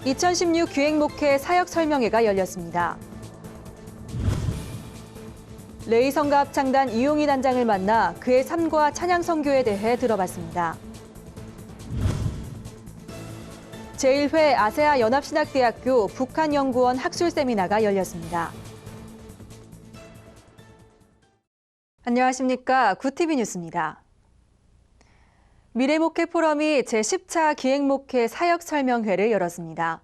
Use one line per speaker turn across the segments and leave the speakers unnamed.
2016 기획목회 사역 설명회가 열렸습니다. 레위 성가 합창단 이용희 단장을 만나 그의 삶과 찬양 선교에 대해 들어봤습니다. 제1회 아세아 연합신학대학교 북한연구원 학술 세미나가 열렸습니다. 안녕하십니까. 구티비 뉴스입니다. 미래목회 포럼이 제10차 기획목회 사역설명회를 열었습니다.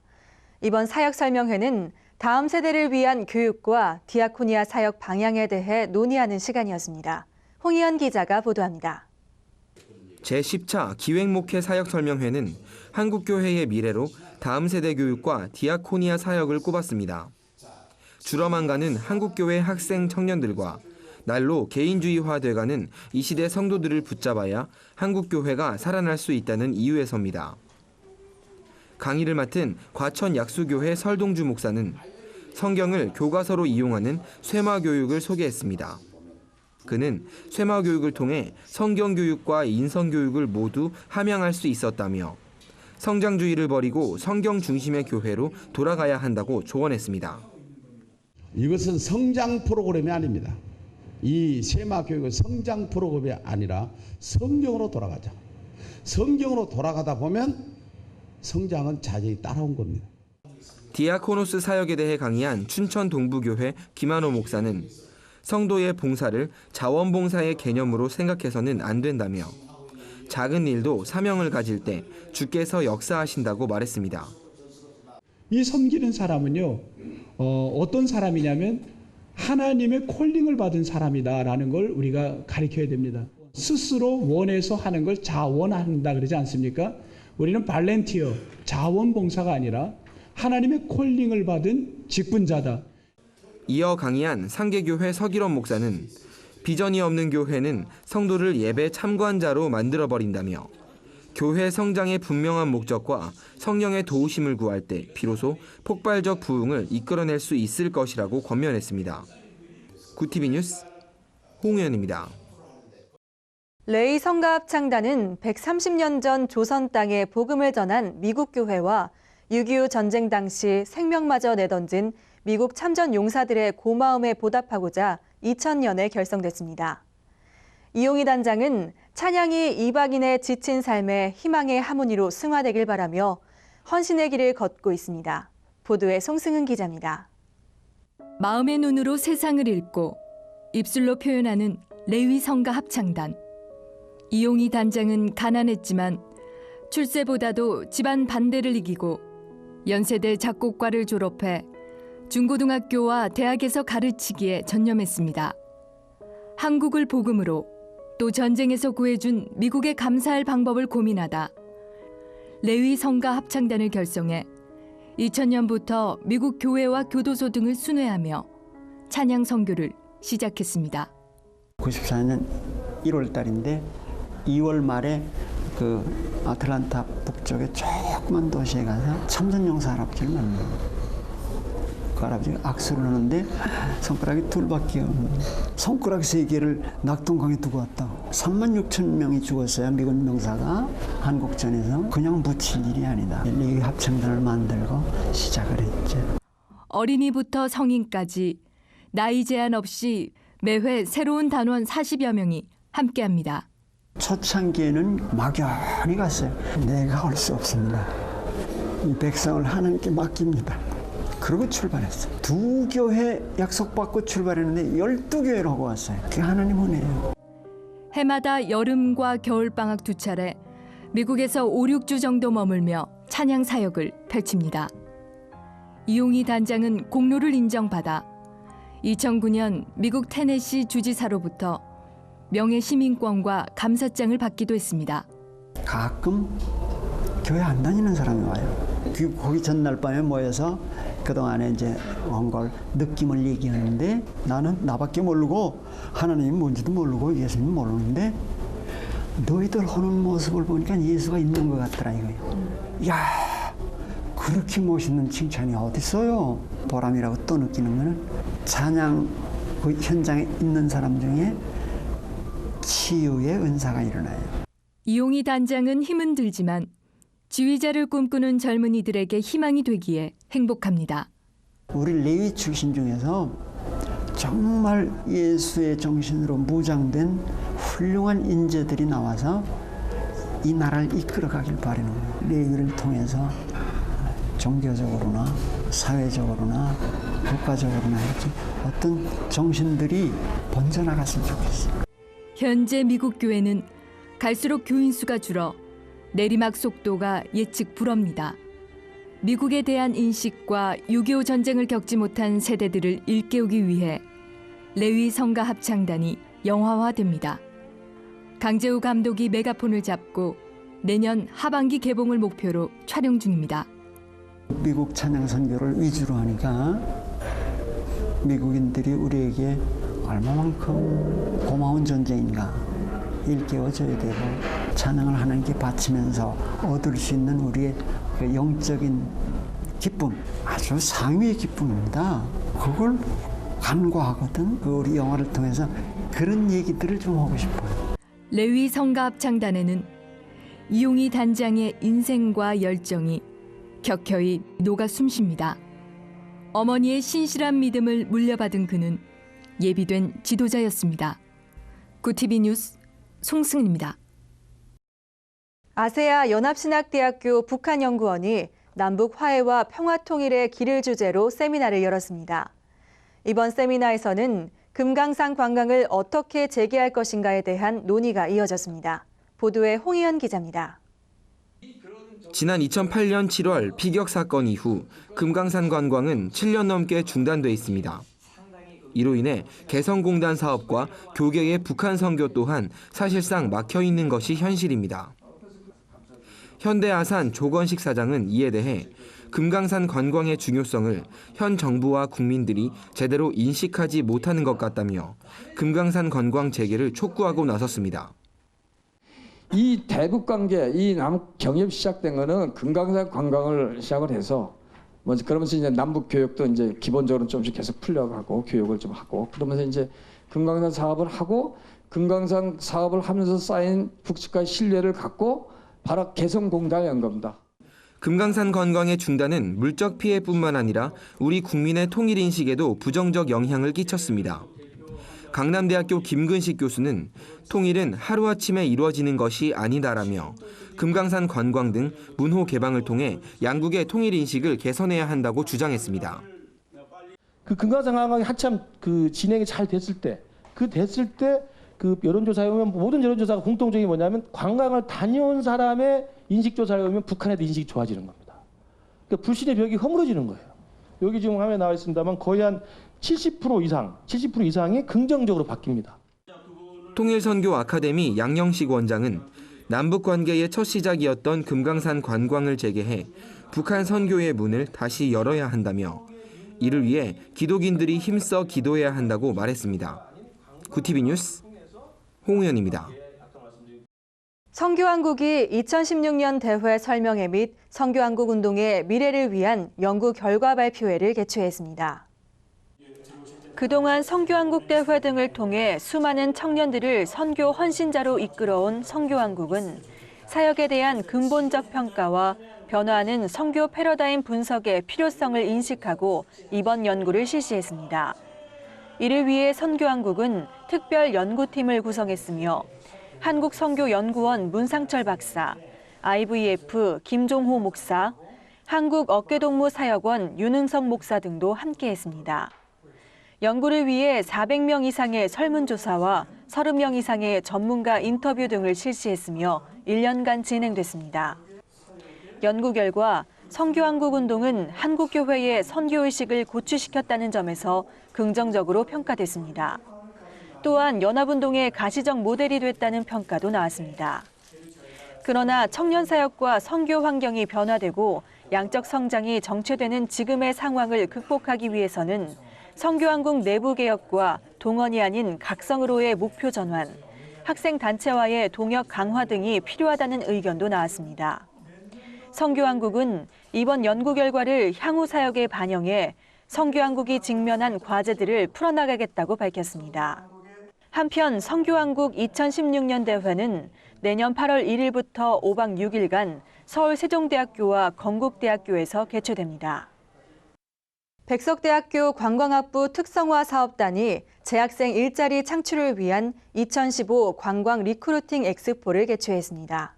이번 사역설명회는 다음 세대를 위한 교육과 디아코니아 사역 방향에 대해 논의하는 시간이었습니다. 홍희연 기자가 보도합니다.
제10차 기획목회 사역설명회는 한국교회의 미래로 다음 세대 교육과 디아코니아 사역을 꼽았습니다. 줄어만가는 한국교회 학생 청년들과 날로 개인주의화돼가는 이 시대 성도들을 붙잡아야 한국교회가 살아날 수 있다는 이유에서입니다. 강의를 맡은 과천 약수교회 설동주 목사는 성경을 교과서로 이용하는 쇠마교육을 소개했습니다. 그는 쇠마교육을 통해 성경교육과 인성교육을 모두 함양할 수 있었다며 성장주의를 버리고 성경 중심의 교회로 돌아가야 한다고 조언했습니다.
이것은 성장 프로그램이 아닙니다. 이 쇠마 교육은 성장 프로그램이 아니라 성경으로 돌아가자. 성경으로 돌아가다 보면 성장은 자연히 따라온 겁니다.
디아코노스 사역에 대해 강의한 춘천 동부교회 김한호 목사는 성도의 봉사를 자원봉사의 개념으로 생각해서는 안 된다며 작은 일도 사명을 가질 때 주께서 역사하신다고 말했습니다.
이 섬기는 사람은요, 어떤 사람이냐면 하나님의 콜링을 받은 사람이다라는 걸 우리가 가르쳐야 됩니다. 스스로 원해서 하는 걸 자원한다 그러지 않습니까? 우리는 발렌티어, 자원봉사가 아니라 하나님의 콜링을 받은 직분자다.
이어 강의한 상계교회 서기론 목사는 비전이 없는 교회는 성도를 예배 참관자로 만들어버린다며 교회 성장의 분명한 목적과 성령의 도우심을 구할 때 비로소 폭발적 부흥을 이끌어낼 수 있을 것이라고 권면했습니다. 구티비 뉴스 홍우연입니다.
레위 성가 합창단은 130년 전 조선 땅에 복음을 전한 미국 교회와 6.25 전쟁 당시 생명마저 내던진 미국 참전 용사들의 고마움에 보답하고자 2000년에 결성됐습니다. 이용희 단장은 찬양이 이방인의 지친 삶에 희망의 하모니로 승화되길 바라며 헌신의 길을 걷고 있습니다. 보도에 송승은 기자입니다.
마음의 눈으로 세상을 읽고 입술로 표현하는 레위 성가 합창단. 이용희 단장은 가난했지만 출세보다도 집안 반대를 이기고 연세대 작곡과를 졸업해 중고등학교와 대학에서 가르치기에 전념했습니다. 한국을 복음으로 또 전쟁에서 구해준 미국에 감사할 방법을 고민하다 레위 성가 합창단을 결성해 2000년부터 미국 교회와 교도소 등을 순회하며 찬양 선교를 시작했습니다.
94년 1월 달인데 2월 말에 그 아틀란타 북쪽의 조그만 도시에 가서 참전용사 할아버지를 만나요. 그 할아버지가 악수를 하는데 손가락이 둘밖에 없는 손가락 3개를 낙동강에 두고 왔다. 36,000명이 죽었어요. 미군 명사가 한국전에서. 그냥 묻힐 일이 아니다. 이 합창단을 만들고 시작을 했죠.
어린이부터 성인까지 나이 제한 없이 매회 새로운 단원 40여 명이 함께합니다.
초창기에는 막연히 갔어요. 내가 할 수 없습니다. 이 백성을 하나님께 맡깁니다. 그러고 출발했어요. 2교회 약속받고 출발했는데 12교회를 하고 왔어요. 그게 하나님 은혜예요.
해마다 여름과 겨울방학 2차례 미국에서 5, 6주 정도 머물며 찬양 사역을 펼칩니다. 이용희 단장은 공로를 인정받아 2009년 미국 테네시 주지사로부터 명예시민권과 감사장을 받기도 했습니다.
가끔 교회 안 다니는 사람이 와요. 거기 전날 밤에 모여서 그동안에 이제 온 걸 느낌을 얘기하는데 나는 나밖에 모르고 하나님이 뭔지도 모르고 예수님 모르는데 너희들 하는 모습을 보니까 예수가 있는 것 같더라 이거예요. 이야, 그렇게 멋있는 칭찬이 어디 있어요? 보람이라고 또 느끼는 거는 찬양 그 현장에 있는 사람 중에 치유의 은사가 일어나요.
이용희 단장은 힘은 들지만 지휘자를 꿈꾸는 젊은이들에게 희망이 되기에 행복합니다.
우리 레위 출신 중에서 정말 예수의 정신으로 무장된 훌륭한 인재들이 나와서 이 나라를 이끌어가길 바라는 거예요. 레위를 통해서 종교적으로나 사회적으로나 국가적으로나 이렇게 어떤 정신들이 번져나갔으면 좋겠어요.
현재 미국 교회는 갈수록 교인 수가 줄어 내리막 속도가 예측 불허입니다. 미국에 대한 인식과 6.25 전쟁을 겪지 못한 세대들을 일깨우기 위해 레위 성가 합창단이 영화화됩니다. 강재우 감독이 메가폰을 잡고 내년 하반기 개봉을 목표로 촬영 중입니다.
미국 찬양 선교를 위주로 하니까 미국인들이 우리에게 얼마만큼 고마운 존재인가 일깨워줘야 되고 찬양을 하나님께 바치면서 얻을 수 있는 우리의 그 영적인 기쁨, 아주 상위의 기쁨입니다. 그걸 간과하거든. 그 우리 영화를 통해서 그런 얘기들을 좀 하고 싶어요.
레위 성가 합창단에는 이용희 단장의 인생과 열정이 격혀이 녹아 숨쉽니다. 어머니의 신실한 믿음을 물려받은 그는 예비된 지도자였습니다. 구티비 뉴스 송승은입니다.
아세아 연합신학대학교 북한연구원이 남북 화해와 평화통일의 길을 주제로 세미나를 열었습니다. 이번 세미나에서는 금강산 관광을 어떻게 재개할 것인가에 대한 논의가 이어졌습니다. 보도에 홍희연 기자입니다.
지난 2008년 7월 피격 사건 이후 금강산 관광은 7년 넘게 중단돼 있습니다. 이로 인해 개성공단 사업과 교계의 북한 선교 또한 사실상 막혀 있는 것이 현실입니다. 현대아산 조건식 사장은 이에 대해 금강산 관광의 중요성을 현 정부와 국민들이 제대로 인식하지 못하는 것 같다며 금강산 관광 재개를 촉구하고 나섰습니다.
이 대북 관계, 이 남북 경협 시작된 거는 금강산 관광을 시작을 해서 먼저 그러면서 이제 남북 교역도 이제 기본적으로 좀씩 계속 풀려가고 교역을 좀 하고 그러면서 이제 금강산 사업을 하고 금강산 사업을 하면서 쌓인 북측과의 신뢰를 갖고 바로 개성공단을 연 겁니다.
금강산 관광의 중단은 물적 피해뿐만 아니라 우리 국민의 통일 인식에도 부정적 영향을 끼쳤습니다. 강남대학교 김근식 교수는 통일은 하루아침에 이루어지는 것이 아니다라며 금강산 관광 등 문호 개방을 통해 양국의 통일 인식을 개선해야 한다고 주장했습니다.
그 금강산 관광이 한참 그 진행이 잘 됐을 때, 그 여론조사에 보면 모든 여론조사가 공통점이 뭐냐면 관광을 다녀온 사람의 인식조사에 보면 북한에 대한 인식이 좋아지는 겁니다. 그러니까 불신의 벽이 허물어지는 거예요. 여기 지금 화면에 나와 있습니다만 거의 한 70% 이상이 긍정적으로 바뀝니다.
통일선교 아카데미 양영식 원장은 남북 관계의 첫 시작이었던 금강산 관광을 재개해 북한 선교의 문을 다시 열어야 한다며 이를 위해 기독인들이 힘써 기도해야 한다고 말했습니다. 구티비 뉴스 홍우연입니다.
선교왕국이 2016년 대회 설명회 및 선교왕국 운동의 미래를 위한 연구 결과 발표회를 개최했습니다. 그동안 선교왕국 대회 등을 통해 수많은 청년들을 선교 헌신자로 이끌어온 선교왕국은 사역에 대한 근본적 평가와 변화하는 선교 패러다임 분석의 필요성을 인식하고 이번 연구를 실시했습니다. 이를 위해 선교왕국은 특별 연구팀을 구성했으며 한국선교연구원 문상철 박사, IVF 김종호 목사, 한국어깨동무사역원 윤흥성 목사 등도 함께했습니다. 연구를 위해 400명 이상의 설문조사와 30명 이상의 전문가 인터뷰 등을 실시했으며 1년간 진행됐습니다. 연구 결과 선교왕국 운동은 한국교회의 선교의식을 고취시켰다는 점에서 긍정적으로 평가됐습니다. 또한 연합운동의 가시적 모델이 됐다는 평가도 나왔습니다. 그러나 청년 사역과 선교 환경이 변화되고 양적 성장이 정체되는 지금의 상황을 극복하기 위해서는 선교왕국 내부 개혁과 동원이 아닌 각성으로의 목표 전환, 학생 단체와의 동역 강화 등이 필요하다는 의견도 나왔습니다. 선교왕국은 이번 연구 결과를 향후 사역에 반영해 선교왕국이 직면한 과제들을 풀어나가겠다고 밝혔습니다. 한편 성교한국 2016년 대회는 내년 8월 1일부터 5박 6일간 서울 세종대학교와 건국대학교에서 개최됩니다. 백석대학교 관광학부 특성화 사업단이 재학생 일자리 창출을 위한 2015 관광 리크루팅 엑스포를 개최했습니다.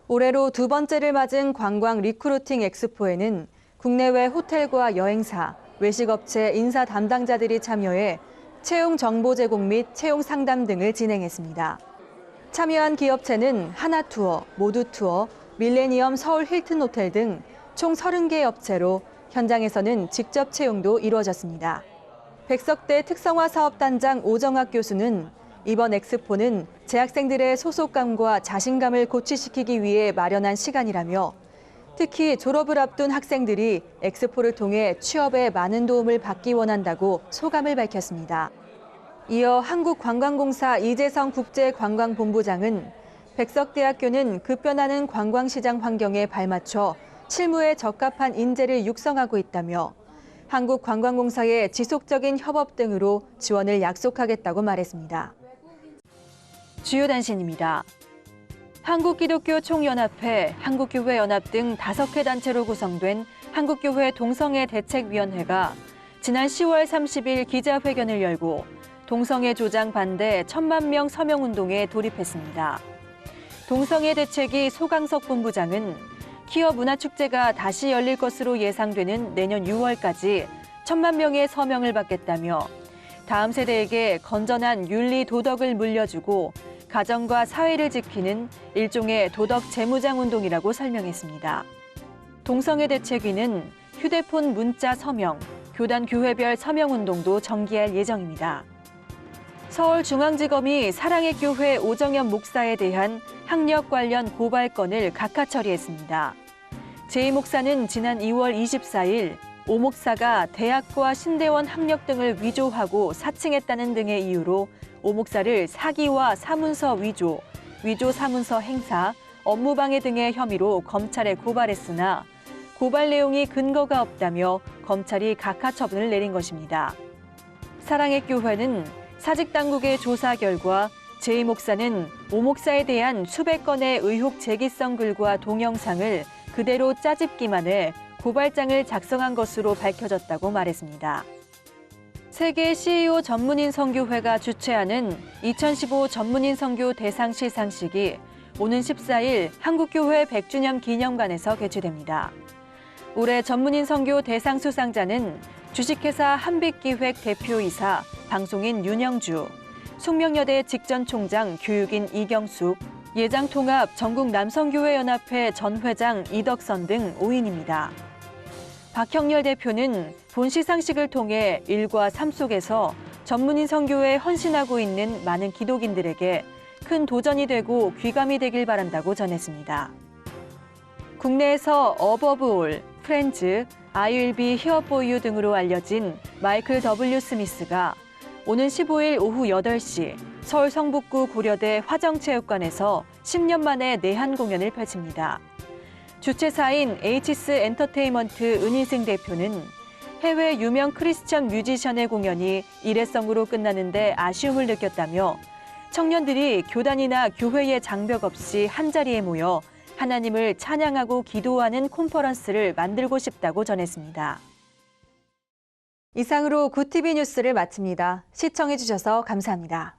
올해로 두 번째를 맞은 관광 리크루팅 엑스포에는 국내외 호텔과 여행사, 외식업체 인사 담당자들이 참여해 채용 정보 제공 및 채용 상담 등을 진행했습니다. 참여한 기업체는 하나투어, 모두투어, 밀레니엄 서울 힐튼 호텔 등 총 30개 업체로 현장에서는 직접 채용도 이루어졌습니다. 백석대 특성화 사업단장 오정학 교수는 이번 엑스포는 재학생들의 소속감과 자신감을 고취시키기 위해 마련한 시간이라며 특히 졸업을 앞둔 학생들이 엑스포를 통해 취업에 많은 도움을 받기 원한다고 소감을 밝혔습니다. 이어 한국관광공사 이재성 국제관광본부장은 백석대학교는 급변하는 관광시장 환경에 발맞춰 실무에 적합한 인재를 육성하고 있다며 한국관광공사의 지속적인 협업 등으로 지원을 약속하겠다고 말했습니다. 주요 단신입니다. 한국기독교총연합회, 한국교회연합 등 5개 단체로 구성된 한국교회 동성애 대책위원회가 지난 10월 30일 기자회견을 열고 동성애 조장 반대 1000만 명 서명운동에 돌입했습니다. 동성애 대책위 소강석 본부장은 퀴어 문화축제가 다시 열릴 것으로 예상되는 내년 6월까지 1000만 명의 서명을 받겠다며 다음 세대에게 건전한 윤리 도덕을 물려주고 가정과 사회를 지키는 일종의 도덕 재무장 운동이라고 설명했습니다. 동성애 대책위는 휴대폰 문자 서명, 교단 교회별 서명 운동도 전개할 예정입니다. 서울중앙지검이 사랑의 교회 오정현 목사에 대한 학력 관련 고발건을 각하 처리했습니다. 제 목사는 지난 2월 24일 오 목사가 대학과 신대원 학력 등을 위조하고 사칭했다는 등의 이유로 오 목사를 사기와 사문서 위조, 위조 사문서 행사, 업무방해 등의 혐의로 검찰에 고발했으나 고발 내용이 근거가 없다며 검찰이 각하 처분을 내린 것입니다. 사랑의 교회는 사직당국의 조사 결과 제 목사는 오 목사에 대한 수백 건의 의혹 제기성 글과 동영상을 그대로 짜집기만 해 고발장을 작성한 것으로 밝혀졌다고 말했습니다. 세계 CEO 전문인 선교회가 주최하는 2015 전문인 선교 대상 시상식이 오는 14일 한국교회 100주년 기념관에서 개최됩니다. 올해 전문인 선교 대상 수상자는 주식회사 한빛기획 대표이사 방송인 윤영주, 숙명여대 직전 총장 교육인 이경숙, 예장통합 전국남성교회연합회 전 회장 이덕선 등 5인입니다. 박형렬 대표는 본 시상식을 통해 일과 삶 속에서 전문인 선교에 헌신하고 있는 많은 기독인들에게 큰 도전이 되고 귀감이 되길 바란다고 전했습니다. 국내에서 어버브올, 프렌즈, I will be here for you 등으로 알려진 마이클 W. 스미스가 오는 15일 오후 8시 서울 성북구 고려대 화정체육관에서 10년 만에 내한 공연을 펼칩니다. 주최사인 에이치스 엔터테인먼트 은희승 대표는 해외 유명 크리스천 뮤지션의 공연이 일회성으로 끝나는데 아쉬움을 느꼈다며 청년들이 교단이나 교회의 장벽 없이 한자리에 모여 하나님을 찬양하고 기도하는 콘퍼런스를 만들고 싶다고 전했습니다. 이상으로 굿TV 뉴스를 마칩니다. 시청해주셔서 감사합니다.